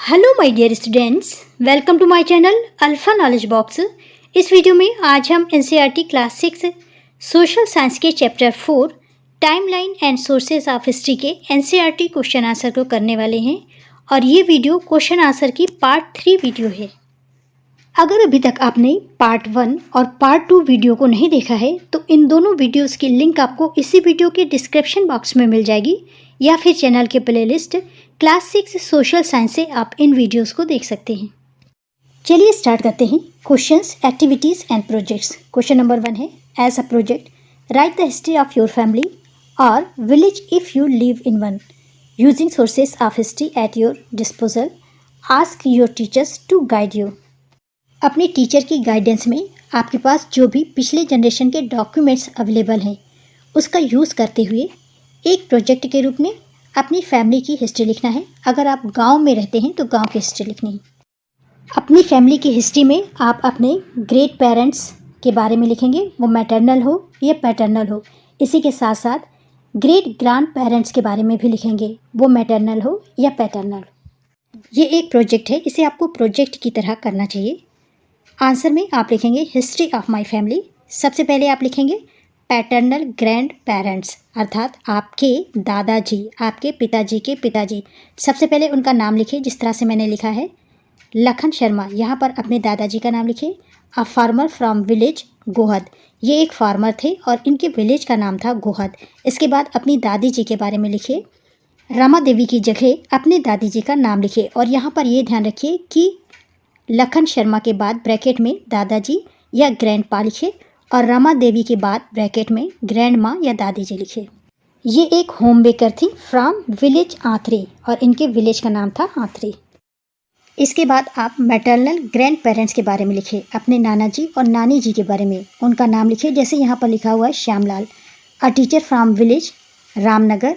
Hello my dear students, welcome to my channel alpha knowledge box. इस video में आज हम एनसीईआरटी क्लास 6 सोशल साइंस के chapter 4 timeline and sources of history के NCERT question answer को करने वाले हैं और ये वीडियो क्वेश्चन आंसर की पार्ट 3 वीडियो है। अगर अभी तक आपने पार्ट 1 और पार्ट 2 वीडियो को नहीं देखा है तो इन दोनों वीडियोस की लिंक आपको इसी वीडियो के डिस्क्रिप्शन बॉक्स में मिल जाएगी या फिर चैनल के प्लेलिस्ट क्लास 6 सोशल साइंस से आप इन वीडियोस को देख सकते हैं। चलिए स्टार्ट करते हैं। Questions, activities and projects. Question number 1 है, as a project write the history of your family और village if you live in one using sources of history at your disposal. Ask your teachers to guide you. अपने teacher की guidance में आपके पास जो भी पिछले generation के documents available हैं उसका यूज़ करते हुए एक प्रोजेक्ट के रूप में अपनी फैमिली की हिस्ट्री लिखना है। अगर आप गांव में रहते हैं तो गांव की हिस्ट्री लिखनी है। अपनी फैमिली की हिस्ट्री में आप अपने ग्रेट पेरेंट्स के बारे में लिखेंगे, वो मैटरनल हो या पैटर्नल हो। इसी के साथ साथ ग्रेट ग्रैंड पेरेंट्स के बारे में भी लिखेंगे, वो मैटरनल हो या पैटर्नल। ये एक प्रोजेक्ट है, इसे आपको प्रोजेक्ट की तरह करना चाहिए। आंसर में आप लिखेंगे हिस्ट्री ऑफ माई फैमिली। सबसे पहले आप लिखेंगे पैटर्नल ग्रैंड पेरेंट्स, अर्थात आपके दादाजी, आपके पिताजी के पिताजी। सबसे पहले उनका नाम लिखिए, जिस तरह से मैंने लिखा है लखन शर्मा। यहाँ पर अपने दादाजी का नाम लिखिए। A farmer from village Gohad, ये एक फार्मर थे और इनके विलेज का नाम था गोहद। इसके बाद अपनी दादी जी के बारे में लिखिए। रमा देवी की जगह अपने दादी जी का नाम लिखिए और यहाँ पर ये ध्यान रखिए कि लखन शर्मा के बाद ब्रैकेट में दादाजी या ग्रैंड पा लिखे और रमा देवी के बाद ब्रैकेट में ग्रैंड माँ या दादी जी लिखे। ये एक होम बेकर थी फ्रॉम विलेज आंथरी और इनके विलेज का नाम था आंथरी। इसके बाद आप मैटरनल ग्रैंड पेरेंट्स के बारे में लिखे, अपने नाना जी और नानी जी के बारे में उनका नाम लिखे। जैसे यहाँ पर लिखा हुआ है Shyamlal, a teacher from village Ramnagar,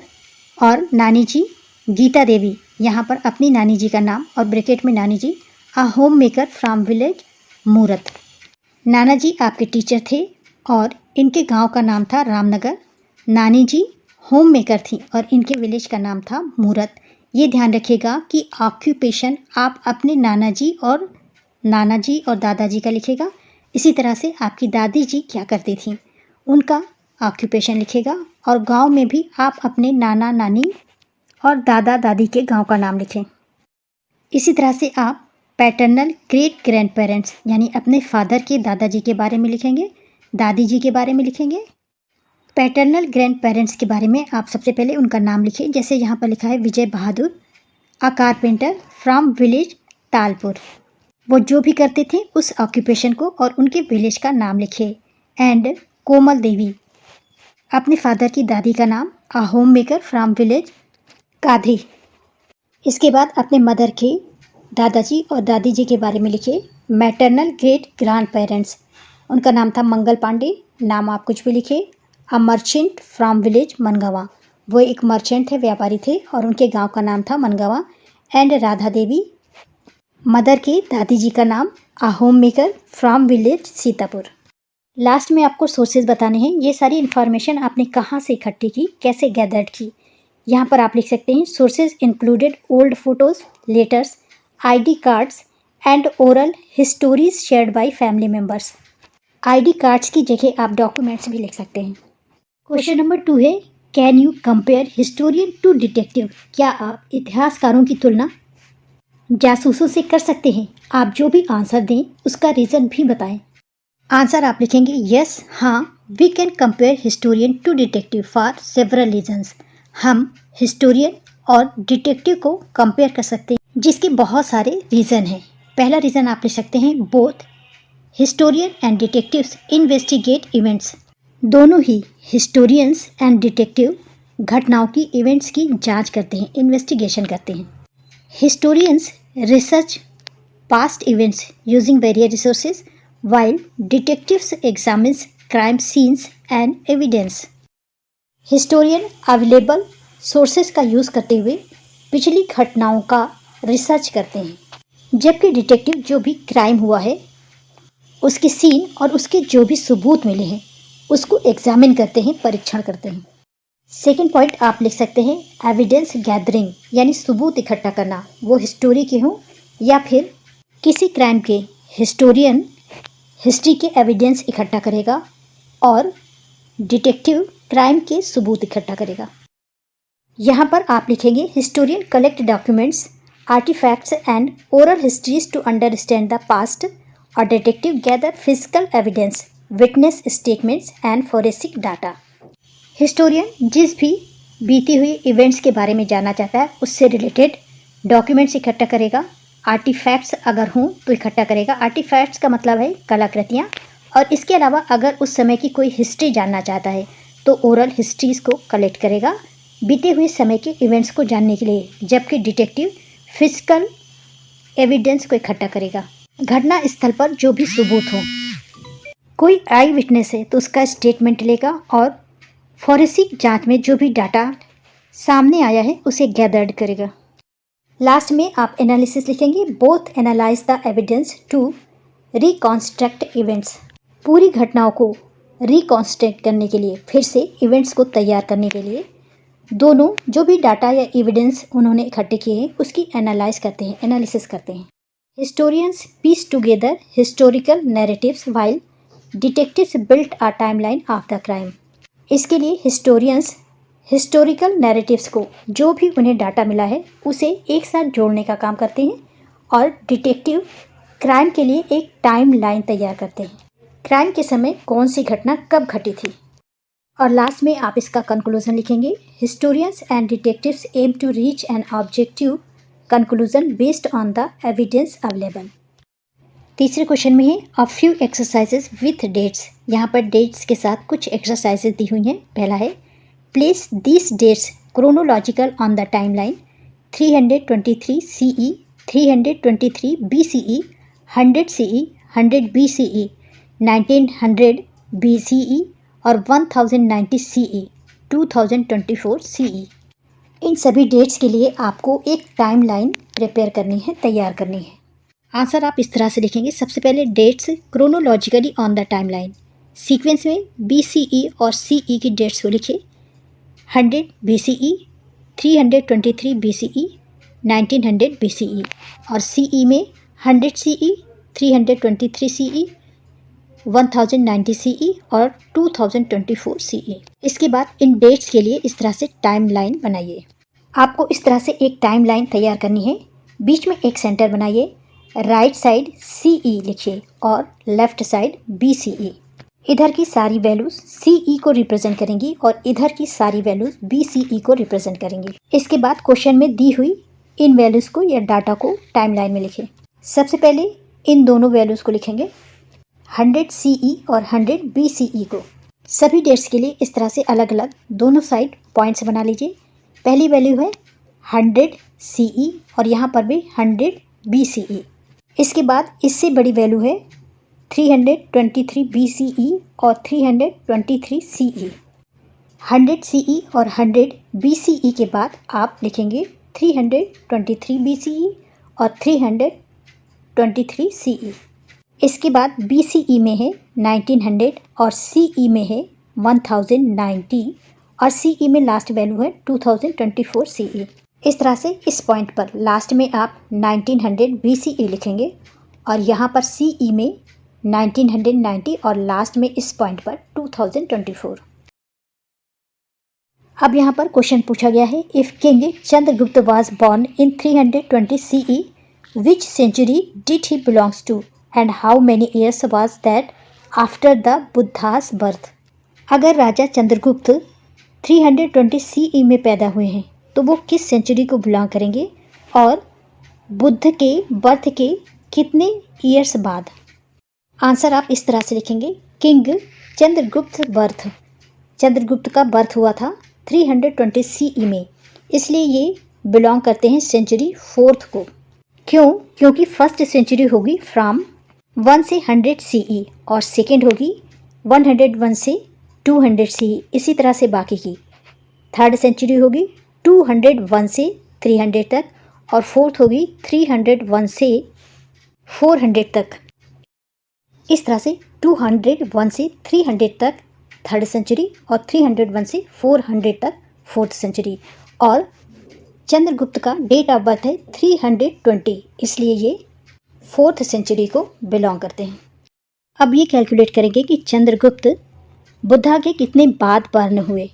और नानी जी गीता देवी, यहाँ पर अपनी नानी जी का नाम और ब्रैकेट में नानी जी। A homemaker from village Murat, नाना जी आपके टीचर थे और इनके गांव का नाम था रामनगर। नानी जी होम मेकर थी और इनके विलेज का नाम था मूरत। ये ध्यान रखिएगा कि ऑक्यूपेशन आप अपने नाना जी और दादाजी का लिखेगा। इसी तरह से आपकी दादी जी क्या करती थी उनका ऑक्यूपेशन लिखेगा और गांव में भी आप अपने नाना नानी और दादा दादी के गांव का नाम लिखें। इसी तरह से आप पैटर्नल ग्रेट ग्रैंड पेरेंट्स यानी अपने फादर के दादाजी के बारे में लिखेंगे, दादी जी के बारे में लिखेंगे। पैटर्नल ग्रैंड पेरेंट्स के बारे में आप सबसे पहले उनका नाम लिखें। जैसे यहाँ पर लिखा है Vijay Bahadur, a carpenter from village Talpur, वो जो भी करते थे उस ऑक्यूपेशन को और उनके विलेज का नाम लिखे। एंड कोमल देवी, अपने फादर की दादी का नाम, a homemaker from village Kadhi. इसके बाद अपने मदर के दादाजी और दादी जी के बारे में लिखिए। मैटरनल ग्रेट ग्रैंड पेरेंट्स, उनका नाम था मंगल पांडे, नाम आप कुछ भी लिखिए। अ मर्चेंट फ्रॉम विलेज मनगावा, वो एक मर्चेंट थे, व्यापारी थे और उनके गांव का नाम था मनगावा। एंड राधा देवी, मदर के दादी जी का नाम, a homemaker from village Sitapur. Last में आपको सोर्सेज बताने हैं। ये सारी इन्फॉर्मेशन आपने कहाँ से इकट्ठी की, कैसे गैदर्ड की। यहाँ पर आप लिख सकते हैं sources included old photos, letters, ID cards and oral histories shared by family members. ID cards की जगह आप डॉक्यूमेंट्स भी लिख सकते हैं। क्वेश्चन नंबर 2 है, can you compare historian to detective. क्या आप इतिहासकारों की तुलना जासूसों से कर सकते हैं। आप जो भी आंसर दें उसका रीज़न भी बताएं। आंसर आप लिखेंगे यस, हाँ, we can compare historian to detective for several reasons. हम हिस्टोरियन और डिटेक्टिव को कंपेयर कर सकते हैं जिसके बहुत सारे रीज़न हैं। पहला रीज़न आप लिख सकते हैं both historian and detectives investigate events. दोनों ही हिस्टोरियंस एंड डिटेक्टिव घटनाओं की, इवेंट्स की जांच करते हैं, इन्वेस्टिगेशन करते हैं। Historians research past events using various resources while detectives examines crime scenes and evidence। Historian available sources का यूज़ करते हुए पिछली घटनाओं का रिसर्च करते हैं, जबकि डिटेक्टिव जो भी क्राइम हुआ है उसके सीन और उसके जो भी सबूत मिले हैं उसको एग्जामिन करते हैं, परीक्षण करते हैं। सेकेंड पॉइंट आप लिख सकते हैं एविडेंस गैदरिंग, यानी सबूत इकट्ठा करना, वो हिस्टोरी के हों या फिर किसी क्राइम के हिस्टोरियन हिस्ट्री के एविडेंस इकट्ठा करेगा और डिटेक्टिव क्राइम के सबूत इकट्ठा करेगा। यहाँ पर आप लिखेंगे historian collect documents, artefacts and oral histories to understand the past और detective gather physical evidence, witness statements and forensic data. Historian जिस भी बीती हुई इवेंट्स के बारे में जानना चाहता है उससे रिलेटेड डॉक्यूमेंट्स इकट्ठा करेगा, आर्टिफैक्ट्स अगर हों तो इकट्ठा करेगा। आर्टिफैक्ट्स का मतलब है कलाकृतियाँ, और इसके अलावा अगर उस समय की कोई हिस्ट्री जानना चाहता है तो ओरल हिस्ट्रीज़ को कलेक्ट करेगा बीते हुए समय के इवेंट्स को जानने के लिए, जबकि डिटेक्टिव फिजिकल एविडेंस को इकट्ठा करेगा, घटना स्थल पर जो भी सबूत हो। कोई आई विटनेस है तो उसका स्टेटमेंट लेगा और फोरेंसिक जांच में जो भी डाटा सामने आया है उसे गैदर्ड करेगा। लास्ट में आप एनालिसिस लिखेंगे, both analyse the evidence to reconstruct events, पूरी घटनाओं को रिकॉन्स्ट्रक्ट करने के लिए, फिर से इवेंट्स को तैयार करने के लिए दोनों जो भी डाटा या एविडेंस उन्होंने इकट्ठे किए हैं उसकी एनालाइज करते हैं, एनालिसिस करते हैं। Historians piece together historical narratives while detectives built a timeline of the crime. इसके लिए हिस्टोरियंस हिस्टोरिकल नैरेटिव्स को, जो भी उन्हें डाटा मिला है उसे एक साथ जोड़ने का काम करते हैं और डिटेक्टिव क्राइम के लिए एक टाइम लाइन तैयार करते हैं, क्राइम के समय कौन सी घटना कब घटी थी। और लास्ट में आप इसका कंक्लूजन लिखेंगे, historians and detectives aim to reach an objective conclusion based on the evidence available. तीसरे क्वेश्चन में है a few exercises with dates. यहाँ पर डेट्स के साथ कुछ एक्सरसाइजेज दी हुई हैं। पहला है place this dates chronological on the timeline 323 CE, 323 BCE, 100 CE, 100 BCE, 1900 BCE और 1090 CE, 2024 CE। इन सभी डेट्स के लिए आपको एक टाइमलाइन प्रिपेयर करनी है, तैयार करनी है। आंसर आप इस तरह से लिखेंगे, सबसे पहले dates chronologically on the timeline, sequence में BCE और CE की डेट्स को लिखिए। 100 BCE, 323 BCE, 1900 BCE और CE में 100 CE, 323 CE, 1090 CE और 2024 CE। इसके बाद इन डेट्स के लिए इस तरह से टाइमलाइन बनाइए। आपको इस तरह से एक टाइमलाइन तैयार करनी है। बीच में एक सेंटर बनाइए, राइट साइड CE लिखिए और लेफ्ट साइड BCE। इधर की सारी वैल्यूज CE को रिप्रेजेंट करेंगी और इधर की सारी वैल्यूज BCE को रिप्रेजेंट करेंगी। इसके बाद क्वेश्चन में दी हुई इन वैल्यूज को या डाटा को टाइमलाइन में लिखें। सबसे पहले इन दोनों वैल्यूज को लिखेंगे, 100 CE और 100 BCE को। सभी डेट्स के लिए इस तरह से अलग अलग दोनों साइड पॉइंट्स बना लीजिए। पहली वैल्यू है 100 CE और यहाँ पर भी 100 BCE। इसके बाद इससे बड़ी वैल्यू है 323 BCE और 323 CE। 100 CE और 100 BCE के बाद आप लिखेंगे 323 BCE और 323 CE। इसके बाद BCE में है 1900 और CE में है 1090 और CE में लास्ट वैल्यू है 2024 CE। इस तरह से इस पॉइंट पर लास्ट में आप 1900 BCE लिखेंगे और यहाँ पर CE में 1990 और लास्ट में इस पॉइंट पर 2024। अब यहाँ पर क्वेश्चन पूछा गया है, if king Chandragupta was born in 320 CE, which century did he belongs to and how many years was that after the Buddha's birth. अगर राजा चंद्रगुप्त 320 CE में पैदा हुए हैं तो वो किस सेंचुरी को बिलोंग करेंगे और बुद्ध के बर्थ के कितने ईयर्स बाद। आंसर आप इस तरह से लिखेंगे, किंग चंद्रगुप्त बर्थ, चंद्रगुप्त का बर्थ हुआ था 320 CE में, इसलिए ये बिलोंग करते हैं सेंचुरी 4th को। क्यों? क्योंकि फर्स्ट सेंचुरी होगी फ्रॉम 1 से 100 CE और सेकेंड होगी 101 से 200 CE, इसी तरह से बाकी की। थर्ड सेंचुरी होगी 201 से 300 तक और फोर्थ होगी 301 से 400 तक। इस तरह से 201 से 300 तक 3rd सेंचुरी और 301 से 400 तक 4th सेंचुरी। और चंद्रगुप्त का डेट ऑफ बर्थ है 320, इसलिए ये 4th सेंचुरी को बिलोंग करते हैं। अब ये कैलकुलेट करेंगे कि चंद्रगुप्त बुद्धा के कितने बाद बर्न हुए।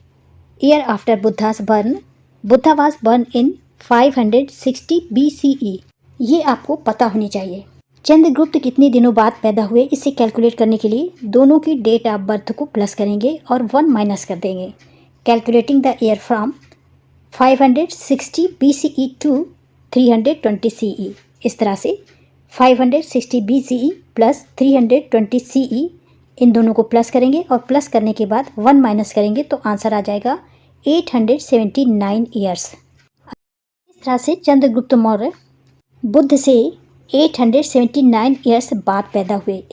Year after Buddhas burn, Buddha was born in 560 BCE, ये आपको पता होनी चाहिए। चंद्रगुप्त कितने दिनों बाद पैदा हुए, इसे कैलकुलेट करने के लिए दोनों की डेट ऑफ बर्थ को प्लस करेंगे और 1 माइनस कर देंगे। Calculating the year from 560 BCE to 320 CE। इस तरह से 560 BCE प्लस 320 CE, इन दोनों को प्लस करेंगे और प्लस करने के बाद 1 माइनस करेंगे तो आंसर आ जाएगा 879 ईयर्स। इस तरह से चंद्रगुप्त मौर्य बुद्ध से 879 ईयर्स बाद पैदा हुए।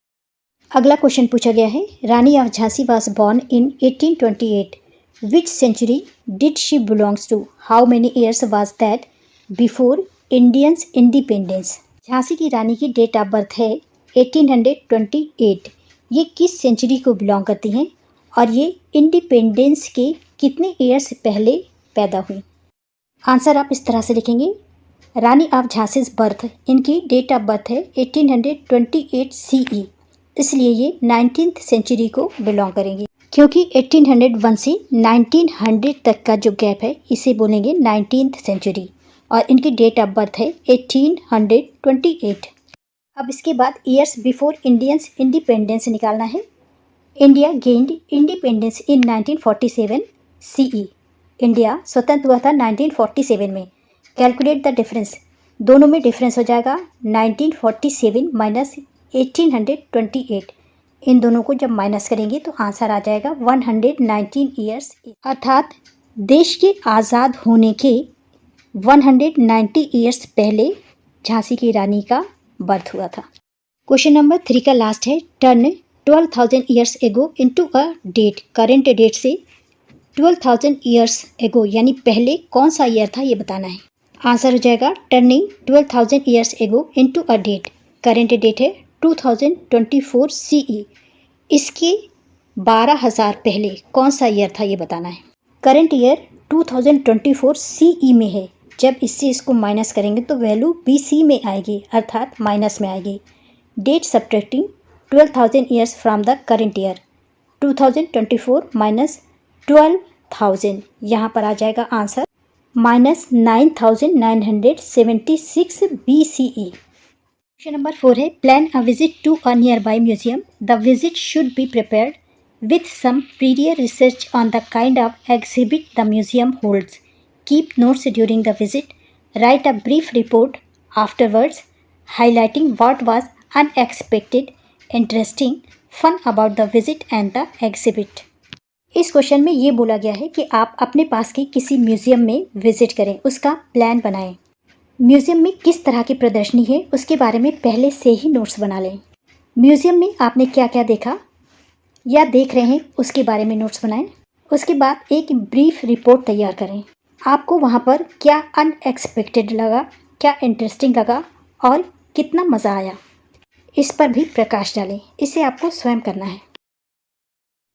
अगला क्वेश्चन पूछा गया है, Rani of Jhansi was born in 1828, which century did she belongs to, how many years was that before Indians independence. Jhansi की रानी की डेट ऑफ बर्थ है 1828, ये किस सेंचुरी को बिलोंग करती हैं और ये इंडिपेंडेंस के कितने ईयर्स पहले पैदा हुई। आंसर आप इस तरह से लिखेंगे, रानी ऑफ झांसी's बर्थ, इनकी डेट ऑफ बर्थ है 1828 CE, इसलिए ये 19th सेंचुरी को बिलोंग करेंगी। क्योंकि 1801 से 1900 तक का जो गैप है इसे बोलेंगे 19th सेंचुरी, और इनकी डेट ऑफ बर्थ है 1828। अब इसके बाद ईयर्स बिफोर इंडियंस इंडिपेंडेंस निकालना है। India gained independence in 1947 CE, India स्वतंत्र हुआ था 1947 में। कैलकुलेट द डिफरेंस, दोनों में डिफरेंस हो जाएगा 1947 माइनस 1828, इन दोनों को जब माइनस करेंगे तो आंसर आ जाएगा 119 ईयर्स, अर्थात देश के आज़ाद होने के 190 ईयर्स पहले झांसी की रानी का बर्थ हुआ था। क्वेश्चन नंबर 3 का लास्ट है, turn 12,000 years ago into a date, current date से 12,000 ईयर्स एगो यानी पहले कौन सा ईयर था ये बताना है। आंसर हो जाएगा turning 12,000 years ago into a date, current date है 2024 CE, इसके 12,000 पहले कौन सा ईयर था ये बताना है। करंट ईयर 2024 CE में है, जब इससे इसको माइनस करेंगे तो वैल्यू BC में आएगी, अर्थात माइनस में आएगी। Date subtracting 12,000 years from the current year, 2024 minus 12,000, यहाँ पर आ जाएगा answer minus 9,976 BCE। Question number 4 है, plan a visit to a nearby museum, the visit should be prepared with some previous research on the kind of exhibit the museum holds, keep notes during the visit, write a brief report afterwards, highlighting what was unexpected, interesting, fun about the visit and the exhibit. इस question में ये बोला गया है कि आप अपने पास के किसी म्यूजियम में विजिट करें, उसका प्लान बनाएं। म्यूज़ियम में किस तरह की प्रदर्शनी है उसके बारे में पहले से ही नोट्स बना लें। म्यूज़ियम में आपने क्या क्या देखा या देख रहे हैं उसके बारे में नोट्स बनाएं। उसके बाद एक ब्रीफ रिपोर्ट तैयार करें। आपको वहाँ पर क्या अनएक्सपेक्टेड लगा, क्या इंटरेस्टिंग लगा और कितना मज़ा आया, इस पर भी प्रकाश डालें। इसे आपको स्वयं करना है।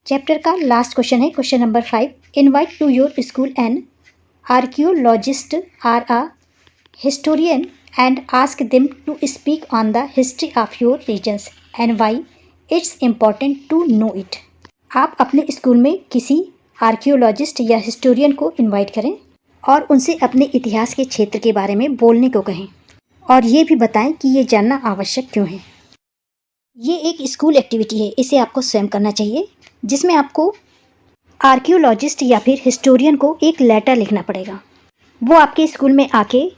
चैप्टर का लास्ट क्वेश्चन है question number 5, invite to your school an archaeologist or a historian and ask them to speak on the history of your regions and why it's important to know it। आप अपने school में किसी archaeologist या historian को invite करें और उनसे अपने इतिहास के क्षेत्र के बारे में बोलने को कहें और ये भी बताएं कि ये जानना आवश्यक क्यों है। ये एक स्कूल एक्टिविटी है, इसे आपको स्वयं करना चाहिए, जिसमें आपको आर्कियोलॉजिस्ट या फिर हिस्टोरियन को एक लेटर लिखना पड़ेगा। वो आपके स्कूल में आके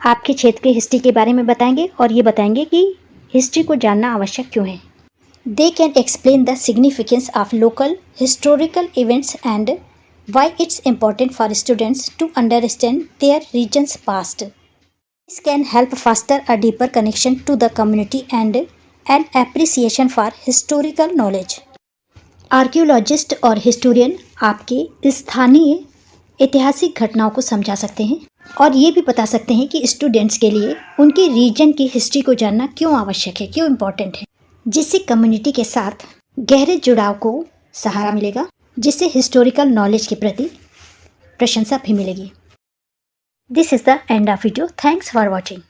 आपके क्षेत्र के हिस्ट्री के बारे में बताएंगे और ये बताएंगे कि हिस्ट्री को जानना आवश्यक क्यों है। They can explain the significance of local historical events and why it's important for students to understand their regions past. This can help foster a deeper connection to the community and an appreciation for historical knowledge. Archaeologist और historian आपके स्थानीय ऐतिहासिक घटनाओं को समझा सकते हैं और ये भी बता सकते हैं कि स्टूडेंट्स के लिए उनके रीजन की हिस्ट्री को जानना क्यों आवश्यक है, क्यों इम्पोर्टेंट है, जिससे कम्युनिटी के साथ गहरे जुड़ाव को सहारा मिलेगा, जिससे हिस्टोरिकल नॉलेज के प्रति प्रशंसा भी मिलेगी। This is the end of video. Thanks for watching.